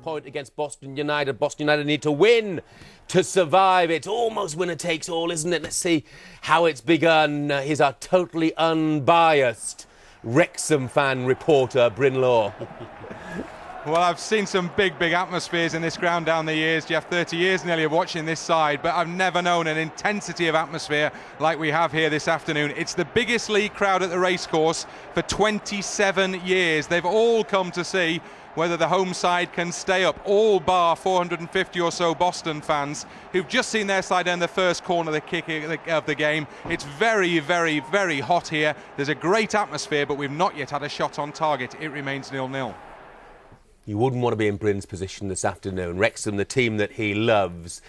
point against Boston United. Boston United need to win to survive. It's almost winner takes all, isn't it? Let's see how it's begun. Here's our totally unbiased Wrexham fan reporter, Bryn Law. Well, I've seen some big atmospheres in this ground down the years, Jeff. 30 years nearly of watching this side, but I've never known an intensity of atmosphere like we have here this afternoon. It's the biggest league crowd at the racecourse for 27 years. They've all come to see whether the home side can stay up, all bar 450 or so Boston fans who've just seen their side in the first corner of the kick of the game. It's very hot here. There's a great atmosphere, but we've not yet had a shot on target. It remains 0-0. You wouldn't want to be in Bryn's position this afternoon. Wrexham, the team that he loves,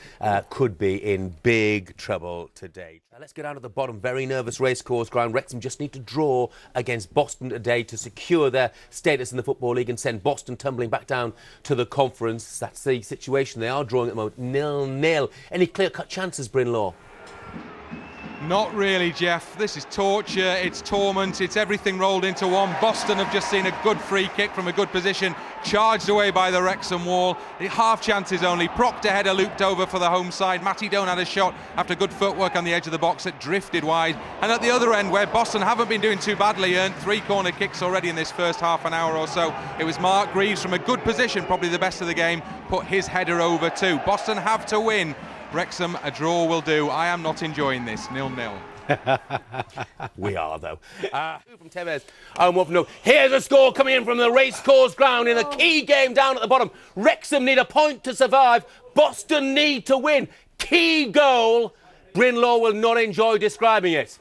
could be in big trouble today. Let's get down to the bottom. Very nervous racecourse ground. Wrexham just need to draw against Boston today to secure their status in the Football League and send Boston tumbling back down to the conference. That's the situation they are drawing at the moment. 0-0. Any clear-cut chances, Bryn Law? Not really, Jeff. This is torture, it's torment, it's everything rolled into one. Boston have just seen a good free kick from a good position, charged away by the Wrexham wall. Half chances only. Proctor header looped over for the home side. Matty Doan had a shot after good footwork on the edge of the box that drifted wide. And at the other end, where Boston haven't been doing too badly, earned 3 corner kicks already in this first half an hour or so. It was Mark Greaves from a good position, probably the best of the game, put his header over too. Boston have to win. Wrexham, a draw will do. I am not enjoying this. 0-0. We are, though. From Tevez. No. Here's a score coming in from the racecourse ground in a key game down at the bottom. Wrexham need a point to survive. Boston need to win. Key goal. Bryn Law will not enjoy describing it.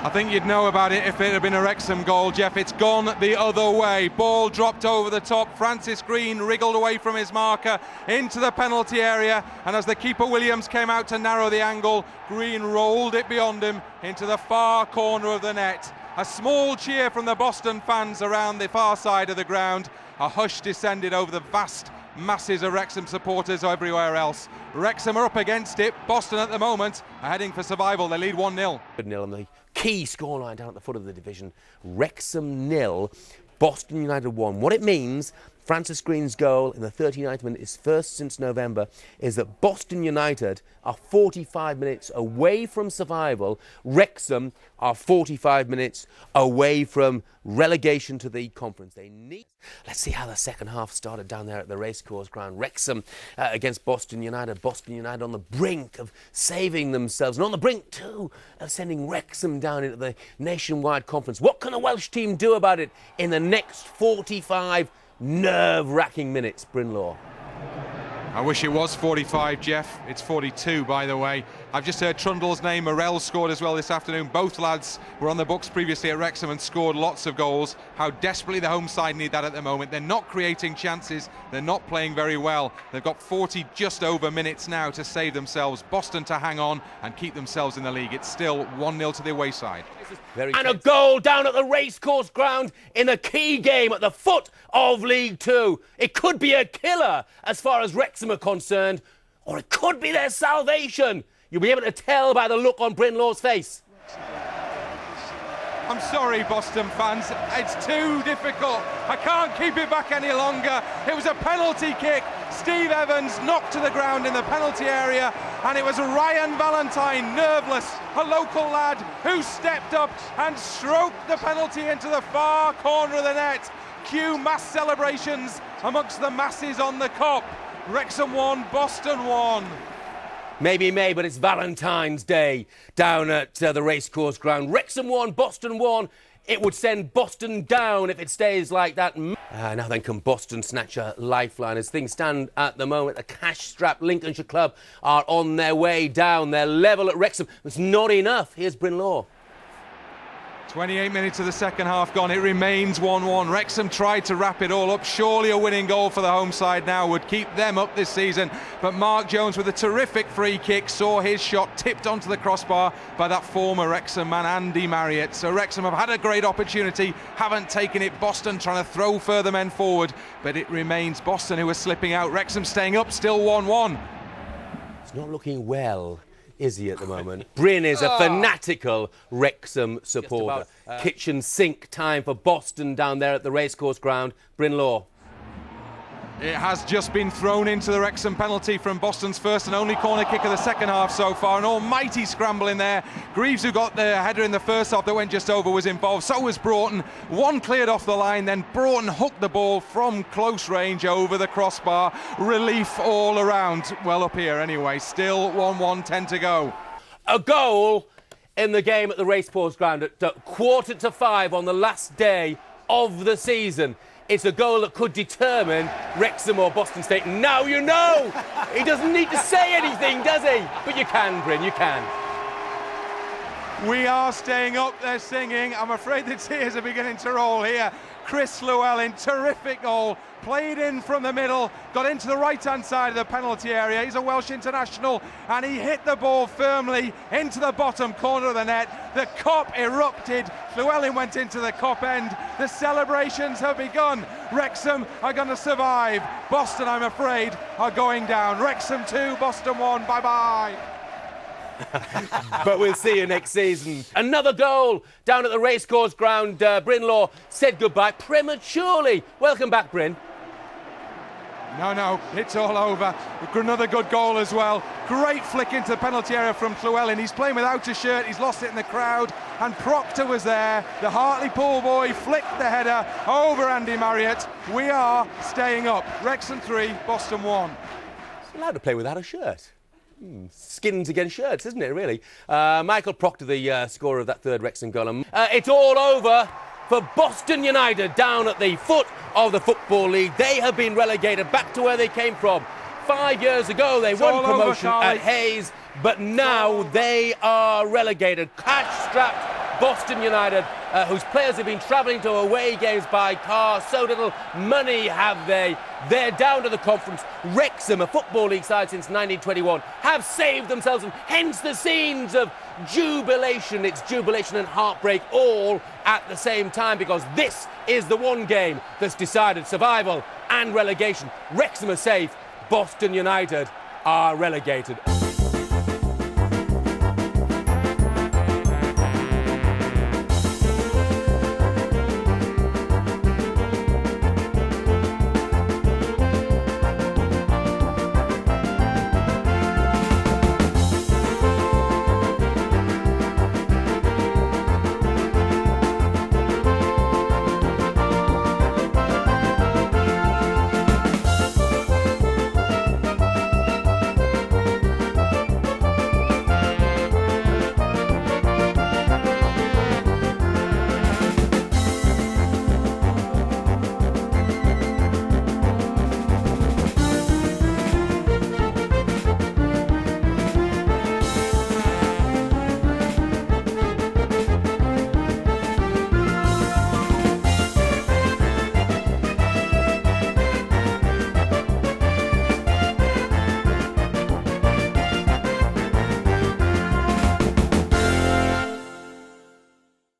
I think you'd know about it if it had been a Wrexham goal, Jeff. It's gone the other way. Ball dropped over the top. Francis Green wriggled away from his marker into the penalty area. And as the keeper Williams came out to narrow the angle, Green rolled it beyond him into the far corner of the net. A small cheer from the Boston fans around the far side of the ground. A hush descended over the vast masses of Wrexham supporters everywhere else. Wrexham are up against it. Boston at the moment are heading for survival. They lead 1-0. 1-0 on the key scoreline down at the foot of the division. Wrexham 0, Boston United 1. What it means, Francis Green's goal in the 39th minute, his first since November, is that Boston United are 45 minutes away from survival. Wrexham are 45 minutes away from relegation to the conference. They need... Let's see how the second half started down there at the racecourse ground. Wrexham against Boston United. Boston United on the brink of saving themselves, and on the brink too of sending Wrexham down into the nationwide conference. What can a Welsh team do about it in the next 45 nerve-wracking minutes, Bryn Law? I wish it was 45, Jeff. It's 42, by the way. I've just heard Trundle's name. Morell scored as well this afternoon. Both lads were on the books previously at Wrexham and scored lots of goals. How desperately the home side need that at the moment. They're not creating chances. They're not playing very well. They've got 40 just over minutes now to save themselves. Boston to hang on and keep themselves in the league. It's still 1-0 to the away side. And a goal down at the racecourse ground in a key game at the foot of League Two. It could be a killer as far as Wrexham are concerned, or it could be their salvation. You'll be able to tell by the look on Bryn Law's face. I'm sorry, Boston fans. It's too difficult. I can't keep it back any longer. It was a penalty kick. Steve Evans knocked to the ground in the penalty area, and it was Ryan Valentine, nerveless, a local lad, who stepped up and stroked the penalty into the far corner of the net. Cue mass celebrations amongst the masses on the Kop. Wrexham 1, Boston 1. Maybe May, but it's Valentine's Day down at the racecourse ground. Wrexham 1, Boston 1. It would send Boston down if it stays like that. Now then, can Boston snatch a lifeline? As things stand at the moment, the cash-strapped Lincolnshire club are on their way down. They're level at Wrexham. It's not enough. Here's Bryn Law. 28 minutes of the second half gone. It remains 1-1. Wrexham tried to wrap it all up. Surely a winning goal for the home side now would keep them up this season. But Mark Jones with a terrific free kick saw his shot tipped onto the crossbar by that former Wrexham man, Andy Marriott. So Wrexham have had a great opportunity, haven't taken it. Boston trying to throw further men forward, but it remains Boston who are slipping out. Wrexham staying up, still 1-1. It's not looking well, is he, at the moment? Bryn is a fanatical Wrexham supporter. Kitchen sink time for Boston down there at the racecourse ground. Bryn Law. It has just been thrown into the Wrexham penalty from Boston's first and only corner kick of the second half so far. An almighty scramble in there. Greaves, who got the header in the first half that went just over, was involved. So was Broughton. One cleared off the line, then Broughton hooked the ball from close range over the crossbar. Relief all around. Well, up here anyway. Still 1-1, 10 to go. A goal in the game at the Racecourse Ground at 4:45 on the last day of the season. It's a goal that could determine Wrexham or Boston State. Now you know! He doesn't need to say anything, does he? But you can, Bryn, you can. We are staying up, they're singing. I'm afraid the tears are beginning to roll here. Chris Llewellyn, terrific goal. Played in from the middle, got into the right-hand side of the penalty area. He's a Welsh international, and he hit the ball firmly into the bottom corner of the net. The Kop erupted. Llewellyn went into the Kop end. The celebrations have begun. Wrexham are going to survive. Boston, I'm afraid, are going down. Wrexham 2, Boston 1. Bye-bye. But we'll see you next season. Another goal down at the Racecourse Ground. Bryn Law said goodbye prematurely. Welcome back, Bryn. No, it's all over. Another good goal as well. Great flick into the penalty area from Llewellyn. He's playing without a shirt. He's lost it in the crowd. And Proctor was there. The Hartlepool boy flicked the header over Andy Marriott. We are staying up. Wrexham 3, Boston 1. It's allowed to play without a shirt. Skins against shirts, isn't it, really? Michael Proctor, the scorer of that third Wrexham goal. It's all over for Boston United down at the foot of the Football League. They have been relegated back to where they came from. 5 years ago, they won promotion at Hayes, but now they are relegated. Cash-strapped Boston United, whose players have been travelling to away games by car. So little money have they. They're down to the conference. Wrexham, a Football League side since 1921, have saved themselves, and hence the scenes of jubilation. It's jubilation and heartbreak all at the same time, because this is the one game that's decided survival and relegation. Wrexham are safe. Boston United are relegated.